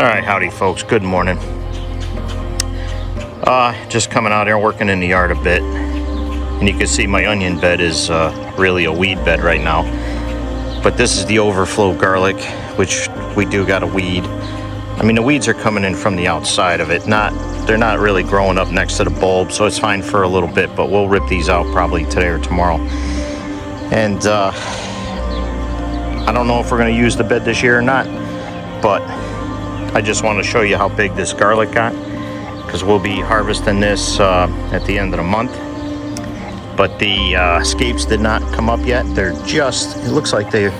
All right, howdy folks, good morning. Just coming out here working in the yard a bit, and you can see my onion bed is really a weed bed right now, but this is the overflow garlic, which we do got to weed. I mean, the weeds are coming in from the outside of it, they're not really growing up next to the bulb, so it's fine for a little bit, but we'll rip these out probably today or tomorrow. And I don't know if we're going to use the bed this year or not, but I just want to show you how big this garlic got, because we'll be harvesting this at the end of the month. But the scapes did not come up yet. They're just, it looks like they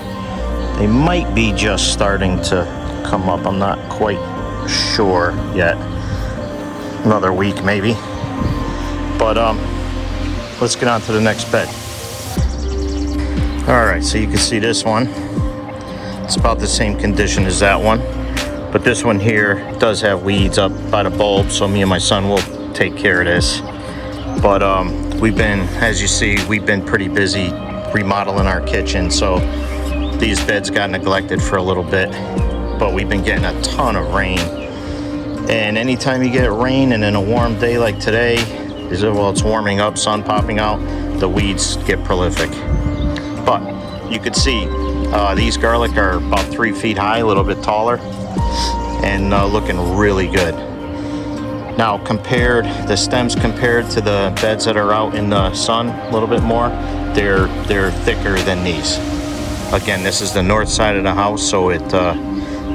might be just starting to come up. I'm not quite sure yet. Another week maybe. But let's get on to the next bed. All right, so you can see this one. It's about the same condition as that one. But this one here does have weeds up by the bulb, so me and my son will take care of this. But we've been, as you see, we've been pretty busy remodeling our kitchen, so these beds got neglected for a little bit. But we've been getting a ton of rain. And anytime you get rain and in a warm day like today, well, it's warming up, sun popping out, the weeds get prolific. But you could see these garlic are about 3 feet high, a little bit taller, and looking really good. Now the stems compared to the beds that are out in the sun a little bit more, they're thicker than these. Again, this is the north side of the house, so it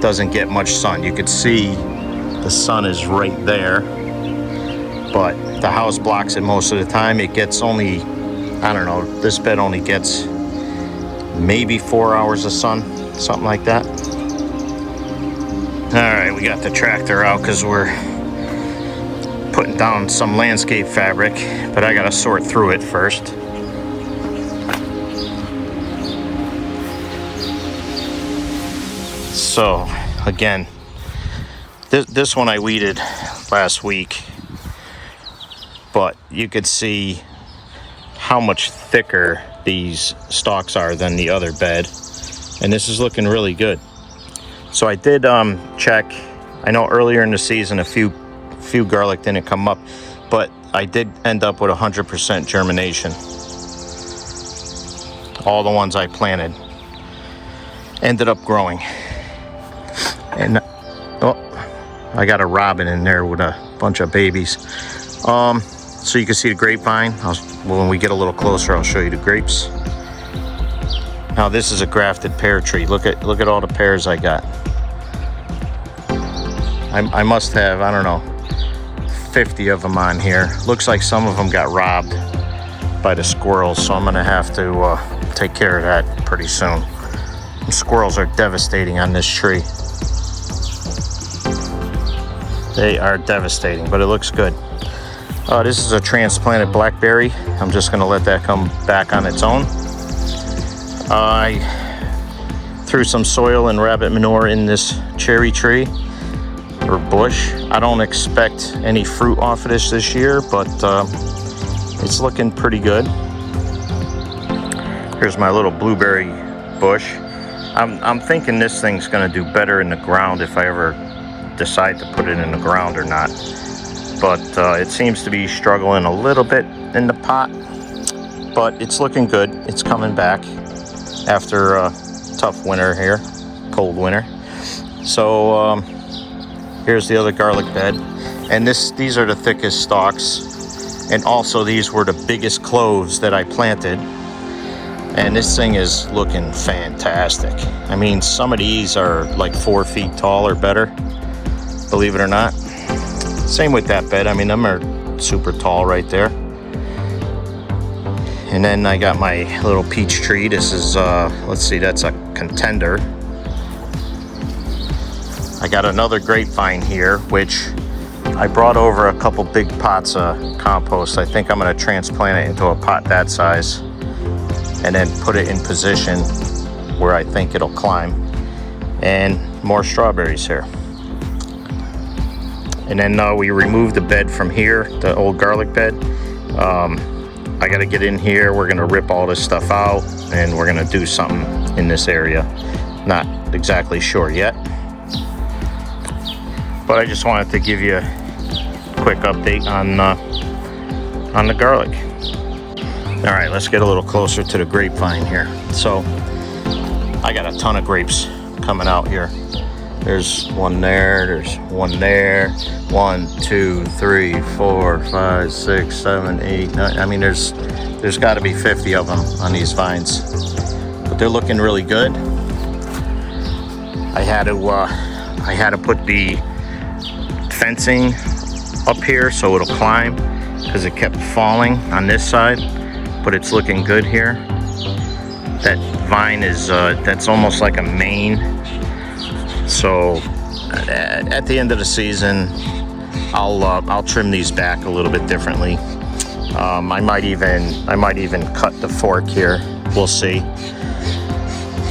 doesn't get much sun. You could see the sun is right there, but the house blocks it most of the time. It gets only, I don't know, this bed only gets maybe 4 hours of sun, something like that. All right, we got the tractor out because we're putting down some landscape fabric, but I gotta sort through it first. So again, this one I weeded last week, but you could see how much thicker these stalks are than the other bed, and this is looking really good. So I did check. I know earlier in the season a few garlic didn't come up, but I did end up with 100% germination. All the ones I planted ended up growing. And oh, I got a robin in there with a bunch of babies. So you can see the grapevine. When we get a little closer, I'll show you the grapes. Now this is a grafted pear tree. Look at all the pears I got. I must have, I don't know, 50 of them on here. Looks like some of them got robbed by the squirrels, so I'm gonna have to take care of that pretty soon. The squirrels are devastating on this tree. They are devastating, but it looks good. This is a transplanted blackberry. I'm just gonna let that come back on its own. I threw some soil and rabbit manure in this cherry tree or bush. I don't expect any fruit off of this year, but it's looking pretty good. Here's my little blueberry bush. I'm thinking this thing's gonna do better in the ground if I ever decide to put it in the ground or not. But it seems to be struggling a little bit in the pot, but it's looking good. It's coming back after a tough winter here, cold winter. So here's the other garlic bed, and these are the thickest stalks, and also these were the biggest cloves that I planted, and this thing is looking fantastic. I mean, some of these are like 4 feet tall or better, believe it or not. Same with that bed. I mean, them are super tall right there. And then I got my little peach tree. This is, let's see, that's a contender. I got another grapevine here, which I brought over a couple big pots of compost. I think I'm gonna transplant it into a pot that size and then put it in position where I think it'll climb. And more strawberries here. And then we removed the bed from here, the old garlic bed. I gotta get in here. We're gonna rip all this stuff out and we're gonna do something in this area. Not exactly sure yet. But I just wanted to give you a quick update on the garlic. All right, let's get a little closer to the grapevine here. So I got a ton of grapes coming out here. There's one there, there's one there, 1, 2, 3, 4, 5, 6, 7, 8, 9. I mean, there's got to be 50 of them on these vines, but they're looking really good. I had to put the fencing up here so it'll climb, because it kept falling on this side, but it's looking good here. That vine is that's almost like a mane. So at the end of the season, I'll trim these back a little bit differently. I might even cut the fork here. We'll see.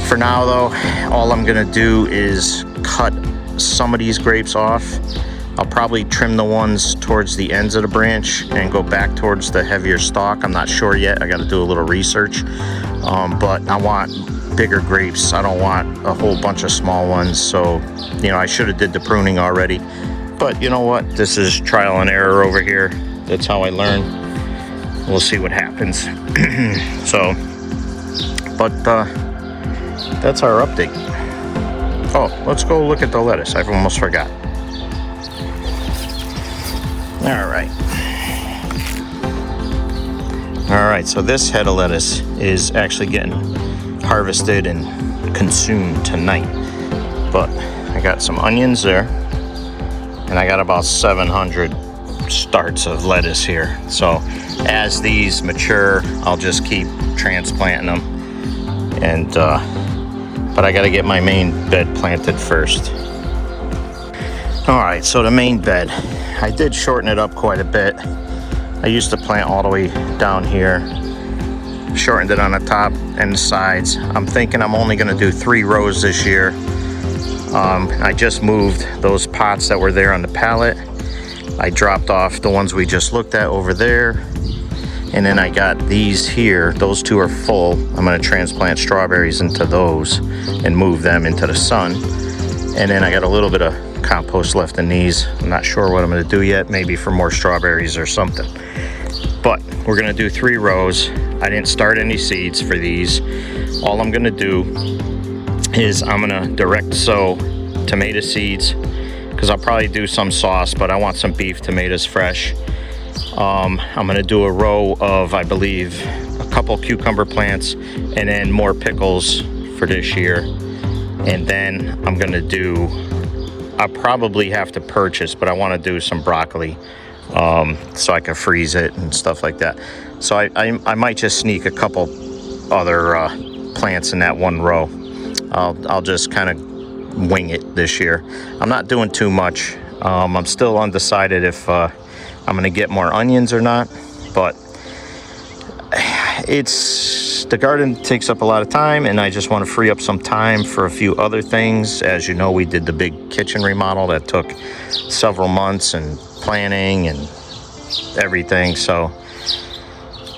For now though, all I'm gonna do is cut some of these grapes off. I'll probably trim the ones towards the ends of the branch and go back towards the heavier stalk. I'm not sure yet. I got to do a little research. But I want bigger grapes. I don't want a whole bunch of small ones. So, you know, I should have did the pruning already. But you know what? This is trial and error over here. That's how I learn. We'll see what happens. So, but that's our update. Oh, let's go look at the lettuce. I almost forgot. All right, so this head of lettuce is actually getting harvested and consumed tonight. But I got some onions there, and I got about 700 starts of lettuce here. So as these mature, I'll just keep transplanting them. And but I got to get my main bed planted first. All right, so the main bed, I did shorten it up quite a bit. I used to plant all the way down here, shortened it on the top and the sides. I'm thinking I'm only gonna do 3 rows this year. I just moved those pots that were there on the pallet. I dropped off the ones we just looked at over there. And then I got these here, those 2 are full. I'm gonna transplant strawberries into those and move them into the sun. And then I got a little bit of compost left in these. I'm not sure what I'm going to do yet, maybe for more strawberries or something. But we're going to do 3 rows. I didn't start any seeds for these. All I'm going to do is I'm going to direct sow tomato seeds, because I'll probably do some sauce, but I want some beef tomatoes fresh. I'm going to do a row of, I believe, a couple cucumber plants and then more pickles for this year. And then I'm going to do, I'll probably have to purchase, but I want to do some broccoli so I can freeze it and stuff like that. So I might just sneak a couple other plants in that one row. I'll just kind of wing it this year. I'm not doing too much. I'm still undecided if I'm going to get more onions or not, but the garden takes up a lot of time, and I just want to free up some time for a few other things. As you know, we did the big kitchen remodel that took several months and planning and everything. So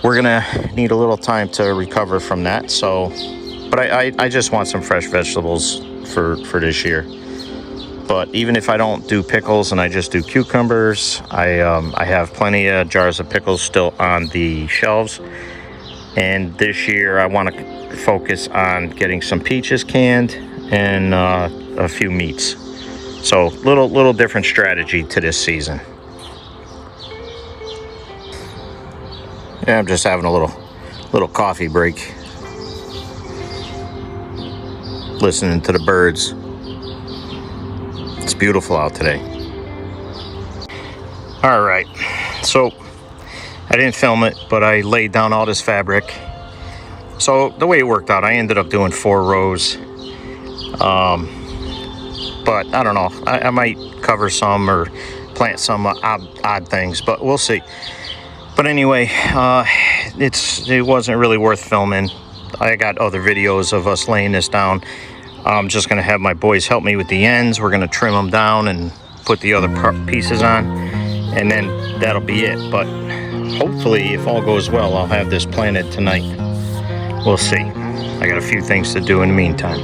we're gonna need a little time to recover from that. So, but I just want some fresh vegetables for this year. But even if I don't do pickles and I just do cucumbers, I have plenty of jars of pickles still on the shelves. And this year I want to focus on getting some peaches canned and a few meats. So little different strategy to this season. Yeah, I'm just having a little coffee break, listening to the birds. It's beautiful out today. All right, so I didn't film it, but I laid down all this fabric. So the way it worked out, I ended up doing 4 rows. But I don't know, I might cover some or plant some odd things, but we'll see. But anyway, it wasn't really worth filming. I got other videos of us laying this down. I'm just gonna have my boys help me with the ends. We're gonna trim them down and put the other pieces on, and then that'll be it. But hopefully, if all goes well, I'll have this planted tonight. We'll see. I got a few things to do in the meantime.